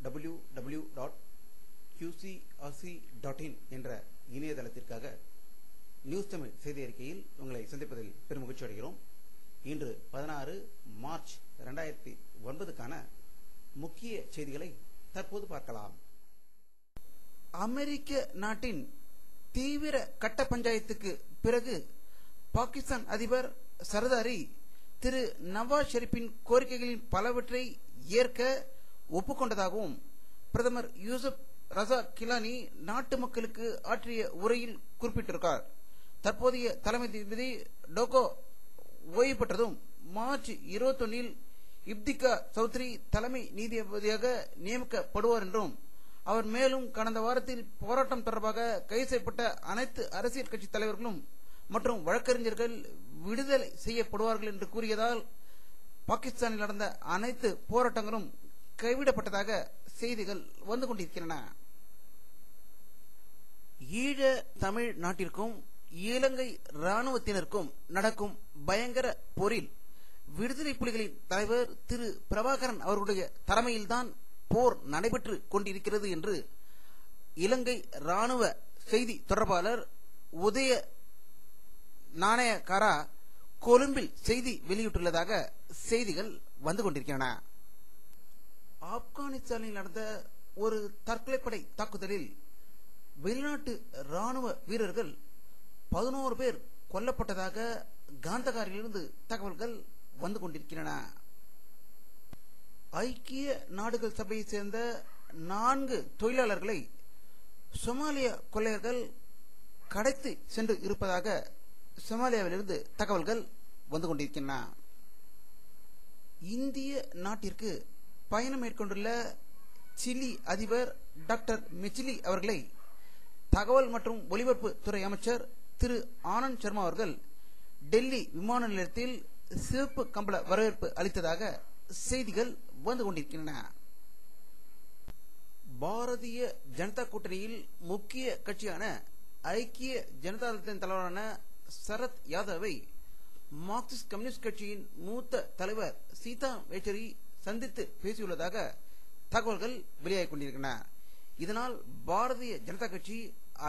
www.qcrc.in என்ற இணையதளத்திற்காக news Tamil செய்தி அறிக்கையில் உங்களை சந்திப்பதில் பெருமகிழ்ச்சி அடைகிறோம். இன்று 16 மார்ச் 2009க்கான முக்கிய செய்திகளை தற்போது பார்க்கலாம். அமெரிக்க நாட்டின் தீவிர கட்ட பஞ்சாயத்துக்கு பிறகு பாகிஸ்தான் அதிபர் சர்தாரி திரு நவாஸ் ஷெரீப்பின் கோரிக்கைகளின் பலவற்றை ஏற்க ஒப்புக்கொண்டதாகவும் பிரதமர் யூசுப் ரசா கிலானி நாட்டு மக்களுக்கு ஆற்றிய உரையில் குறிப்பிட்டிருக்கார். தற்போதைய தலைமை நீதிபதி டோகோ ஓய்வு பெற்றதும் மார்ச் 21 இப்திகா சௌத்ரி தலைமை நீதிபதியாக நியமிக்கப்படுவார் என்றும் அவர் மேலும் கடந்த வாரத்தில் போராட்டம் தொடர்பாக கைது செய்யப்பட்ட அனைத்து அரசியல் கட்சி தலைவர்களும் மற்றும் வழக்கறிஞர்கள் விடுதலை செய்யப்படுவார்கள் என்று கூறியதால் பாகிஸ்தானில் நடந்த அனைத்து போராட்டங்களும் கைவிடப்பட்டதாக செய்திகள் வந்து கொண்டிருக்கின்றன. ஈழ தமிழ் நாட்டிற்கும் இலங்கை இராணுவத்தினருக்கும் நடக்கும் பயங்கர போரில் விடுதலை புலிகளின் தலைவர் திரு பிரபாகரன் அவர்களுடைய தலைமையில்தான் போர் நடைபெற்று கொண்டிருக்கிறது என்று இலங்கை இராணுவ செய்தி தொடர்பாளர் உதய நாணயக்காரா கொழும்பில் செய்தி வெளியிட்டுள்ளதாக செய்திகள் வந்து கொண்டிருக்கின்றன. ஆப்கானிஸ்தானில் நடந்த ஒரு தற்கொலைப்படை தாக்குதலில் வெளிநாட்டு ராணுவ வீரர்கள் 11 பேர் கொல்லப்பட்டதாக காந்தகாரிலிருந்து தகவல்கள் வந்து கொண்டிருக்கின்றன. ஐக்கிய நாடுகள் சபையை சேர்ந்த 4 தொழிலாளர்களை சொமாலியா கொள்ளையர்கள் கடத்தி சென்று இருப்பதாக சொமாலியாவிலிருந்து தகவல்கள் வந்து கொண்டிருக்கின்றன. இந்திய நாட்டிற்கு பயணம் மேற்கொண்டுள்ள சிலி அதிபர் டாக்டர் மிச்சிலி அவர்களை தகவல் மற்றும் ஒலிபரப்பு துறை அமைச்சர் திரு ஆனந்த் சர்மா அவர்கள் டெல்லி விமான நிலையத்தில் சிவப்பு கம்பள வரவேற்பு அளித்ததாக செய்திகள் வந்து கொண்டிருக்கின்றன. பாரதிய ஜனதா கூட்டணியில் முக்கிய கட்சியான ஐக்கிய ஜனதா தளத்தின் தலைவரான சரத் யாதவை மார்க்சிஸ்ட் கம்யூனிஸ்ட் கட்சியின் மூத்த தலைவர் சீதா யெச்சூரி சந்தித்து பேசியுள்ளதாக தகவல்கள் வெளியாகிக் கொண்டிருக்கின்றன. இதனால் பாரதிய ஜனதா கட்சி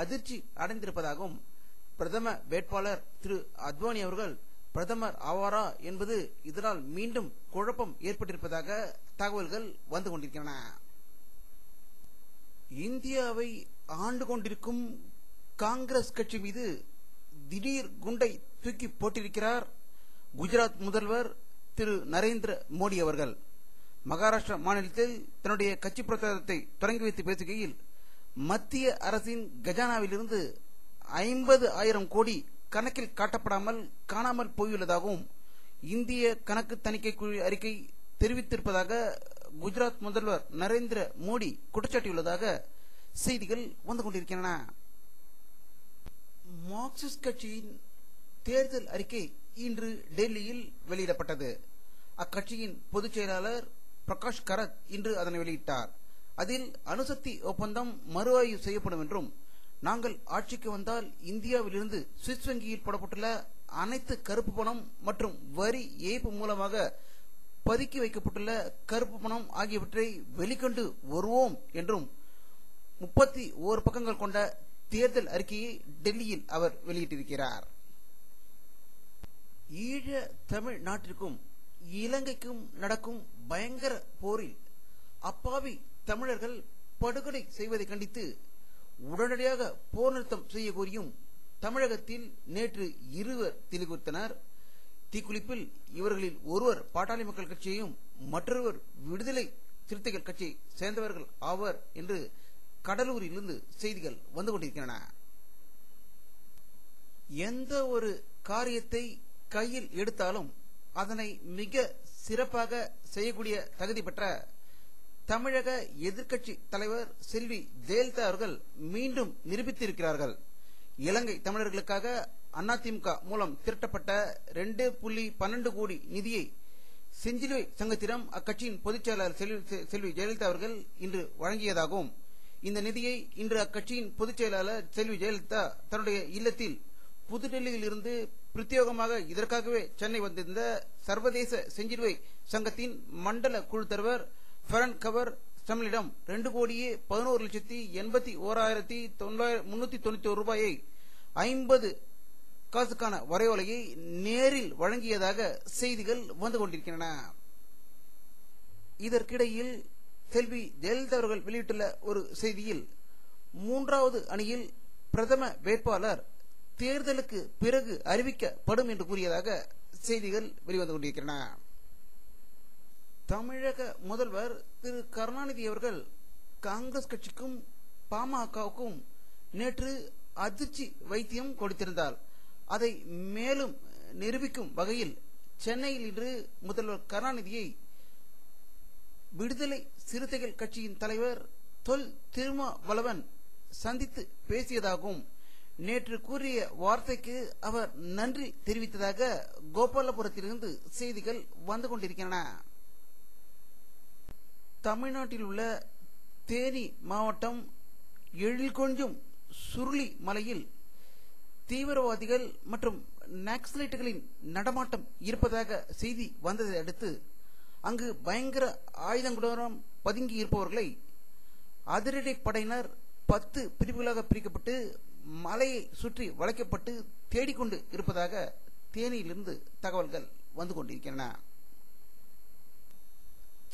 அதிர்ச்சி அடைந்திருப்பதாகவும் பிரதம வேட்பாளர் திரு அத்வானி அவர்கள் பிரதமர் ஆவாரா என்பது இதனால் மீண்டும் குழப்பம் ஏற்பட்டிருப்பதாக தகவல்கள் வந்து கொண்டிருக்கின்றன. இந்தியாவை ஆண்டு கொண்டிருக்கும் காங்கிரஸ் கட்சி மீது திடீர் குண்டை தூக்கி போட்டிருக்கிறார் குஜராத் முதல்வர் திரு நரேந்திர மோடி அவர்கள். மகாராஷ்டிரா மாநிலத்தில் தன்னுடைய கட்சி பிரச்சாரத்தை தொடங்கி வைத்து பேசுகையில் மத்திய அரசின் கஜானாவிலிருந்து 50,000 கோடி கணக்கில் காட்டப்படாமல் காணாமல் போயுள்ளதாகவும் இந்திய கணக்கு தணிக்கை குழு அறிக்கை தெரிவித்திருப்பதாக குஜராத் முதல்வர் நரேந்திர மோடி குற்றச்சாட்டியுள்ளதாக செய்திகள் வந்து கொண்டிருக்கின்றன. மார்க்சிஸ்ட் கட்சியின் தேர்தல் அறிக்கை இன்று டெல்லியில் வெளியிடப்பட்டது. அக்கட்சியின் பொதுச் செயலாளர் பிரகாஷ் கரத் இன்று அதனை வெளியிட்டார். அதில் அணுசக்தி ஒப்பந்தம் மறு ஆய்வு செய்யப்படும் என்றும் நாங்கள் ஆட்சிக்கு வந்தால் இந்தியாவிலிருந்து சுவிஸ் வங்கியில் போடப்பட்டுள்ள அனைத்து கருப்பு பணம் மற்றும் வரி ஏய்ப்பு மூலமாக பதுக்கி வைக்கப்பட்டுள்ள கருப்பு பணம் ஆகியவற்றை வெளிக்கொண்டு வருவோம் என்றும் 31 பக்கங்கள் கொண்ட தேர்தல் அறிக்கையை டெல்லியில் அவர் வெளியிட்டிருக்கிறார். ஈழ தமிழ் நாட்டிற்கும் இலங்கைக்கும் நடக்கும் பயங்கர போரில் அப்பாவி தமிழர்கள் படுகொலை செய்வதை கண்டித்து உடனடியாக போர் நிறுத்தம் செய்ய கோரியும் தமிழகத்தில் நேற்று 2 தீக்குளித்தனர். தீக்குளிப்பில் இவர்களில் ஒருவர் பாட்டாளி மக்கள் கட்சியையும் மற்றொருவர் விடுதலை சிறுத்தைகள் கட்சியை சேர்ந்தவர்கள் ஆவர் என்று கடலூரிலிருந்து செய்திகள் வந்து கொண்டிருக்கின்றன. எந்த ஒரு காரியத்தை கையில் எடுத்தாலும் அதனை மிக சிறப்பாக செய்யக்கூடிய தகுதி பெற்ற தமிழக எதிர்க்கட்சி தலைவர் செல்வி ஜெயலலிதா அவர்கள் மீண்டும் நிரூபித்திருக்கிறார்கள். இலங்கை தமிழர்களுக்காக அதிமுக மூலம் திரட்டப்பட்ட 2.12 கோடி நிதியை செஞ்சிலுவை சங்கத்திடம் அக்கட்சியின் பொதுச் செயலாளர் செல்வி ஜெயலலிதா அவர்கள் இன்று வழங்கியதாகவும் இந்த நிதியை இன்று அக்கட்சியின் பொதுச் செயலாளர் செல்வி ஜெயலலிதா தன்னுடைய இல்லத்தில் புதுடெல்லியில் இருந்து பிரத்யேகமாக இதற்காகவே சென்னை வந்திருந்த சர்வதேச செஞ்சிலுவை சங்கத்தின் மண்டல குழு தலைவர் ஃபரன் கவர் தமிழிடம் 2,11,81,391 ரூபாயை 50 காசுக்கான வரைவோலையை நேரில் வழங்கியதாக செய்திகள் வந்து கொண்டிருக்கின்றன. இதற்கிடையில் செல்வி ஜெயலலிதா அவர்கள் வெளியிட்டுள்ள ஒரு செய்தியில் 3வது அணியில் பிரதம வேட்பாளர் தேர்தலுக்கு பிறகு அறிவிக்கப்படும் என்று கூறியதாக செய்திகள் வெளிவந்து கொண்டிருக்கின்றன. தமிழக முதல்வர் திரு கருணாநிதி அவர்கள் காங்கிரஸ் கட்சிக்கும் பாமகவுக்கும் நேற்று அதிர்ச்சி வைத்தியம் கொடுத்திருந்தார். அதை மேலும் நிரூபிக்கும் வகையில் சென்னையில் இன்று முதல்வர் கருணாநிதியை விடுதலை சிறுத்தைகள் கட்சியின் தலைவர் தொல் திருமாவளவன் சந்தித்து பேசியதாகவும் நேற்று கூறிய வார்த்தைக்கு அவர் நன்றி தெரிவித்ததாக கோபாலபுரத்திலிருந்து செய்திகள் வந்து கொண்டிருக்கின்றன. தமிழ்நாட்டில் உள்ள தேனி மாவட்டம் எழில்கொஞ்சும் சுருளி மலையில் தீவிரவாதிகள் மற்றும் நக்சலைட்டுகளின் நடமாட்டம் இருப்பதாக செய்தி வந்ததை அடுத்து அங்கு பயங்கர ஆயுதங்களுடன் பதுங்கி இருப்பவர்களை அதிரடி படையினர் 10 பிரிவுகளாக பிரிக்கப்பட்டு மலையை சுற்றி வளைக்கப்பட்டு தேடிக்கொண்டு இருப்பதாக தேனியிலிருந்து தகவல்கள் வந்து கொண்டிருக்கின்றன.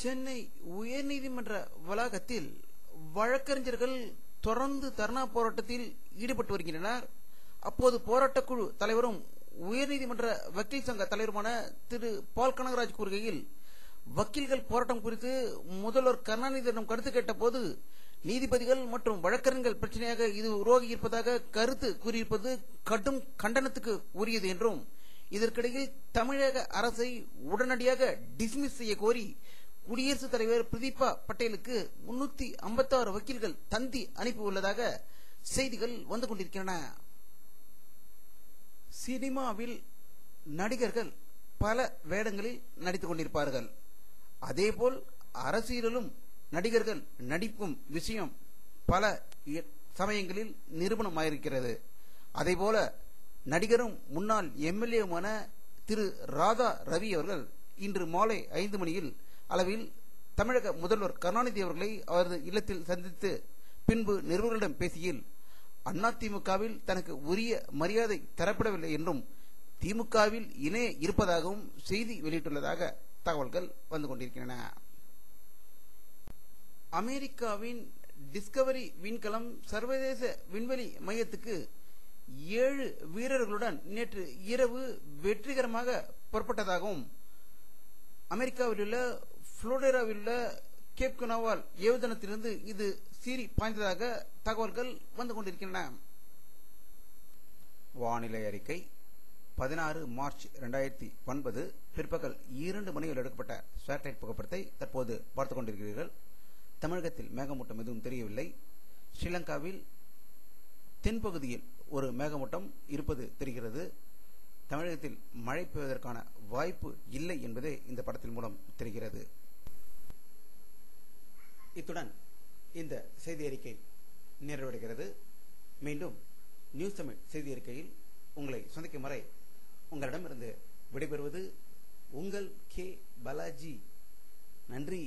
சென்னை உயர்நீதிமன்ற வளாகத்தில் வழக்கறிஞர்கள் தொடர்ந்து தர்ணா போராட்டத்தில் ஈடுபட்டு வருகின்றனர். அப்போது போராட்டக்குழு தலைவரும் உயர்நீதிமன்ற வக்கீல் சங்க தலைவருமான திரு பால் கனகராஜ் கூறுகையில், வக்கீல்கள் போராட்டம் குறித்து முதல்வர் கருணாநிதியிடம் கருத்து கேட்ட போது நீதிபதிகள் மற்றும் வழக்கறிஞர்கள் பிரச்சனையாக இது உருவாகி இருப்பதாக கருத்து கூறியிருப்பது கடும் கண்டனத்துக்கு உரியது என்றும், இதற்கிடையில் தமிழக அரசை உடனடியாக டிஸ்மிஸ் செய்ய கோரி குடியரசுத் தலைவர் பிரதீபா பட்டேலுக்கு 356 வக்கீல்கள் தந்தி அனுப்பியுள்ளதாக செய்திகள் வந்து கொண்டிருக்கின்றன. சினிமாவில் நடிகர்கள் பல வேடங்களில் நடித்துக் கொண்டிருப்பார்கள். அதேபோல் அரசியலிலும் நடிகர்கள் நடிக்கும் விஷயம் பல சமயங்களில் நிரூபணமாயிருக்கிறது. அதேபோல நடிகரும் முன்னாள் எம்எல்ஏவுமான திரு ராதா ரவி அவர்கள் இன்று மாலை 5 மணியில் அளவில் தமிழக முதல்வர் கருணாநிதி அவர்களை அவரது இல்லத்தில் சந்தித்து பின்பு நிருபர்களிடம் பேசியில், அதிமுகவில் தனக்கு உரிய மரியாதை தரப்படவில்லை என்றும் திமுகவில் இணைய இருப்பதாகவும் செய்தி வெளியிட்டுள்ளதாக தகவல்கள் வந்து கொண்டிருக்கின்றன. அமெரிக்காவின் டிஸ்கவரி விண்கலம் சர்வதேச விண்வெளி மையத்துக்கு 7 வீரர்களுடன் நேற்று இரவு வெற்றிகரமாக புறப்பட்டதாகவும் அமெரிக்காவில் உள்ள புளோரிடாவில் உள்ள கேப் கனாவால் ஏவுதளத்திலிருந்து இது சீறி பாய்ந்ததாக தகவல்கள் வந்து கொண்டிருக்கின்றன. வானிலை அறிக்கை 16 மார்ச் 2009 பிற்பகல் 2 மணியில் எடுக்கப்பட்ட சேட்டலைட் புகைப்படத்தை தற்போது பார்த்துக் கொண்டிருக்கிறீர்கள். தமிழகத்தில் மேகமூட்டம் எதுவும் தெரியவில்லை. ஸ்ரீலங்காவில் தென்பகுதியில் ஒரு மேகமூட்டம் இருப்பது தெரிகிறது. தமிழகத்தில் மழை பெய்வதற்கான வாய்ப்பு இல்லை என்பதே இந்த படத்தின் மூலம் தெரிகிறது. இத்துடன் இந்த செய்தி அறிக்கை நிறைவடைகிறது. மீண்டும் நியூஸ் தமிழ் செய்தி அறிக்கையில் உங்களை சந்திக்கும் வரை உங்களிடமிருந்து விடைபெறுவது உங்கள் கே பாலாஜி. நன்றி.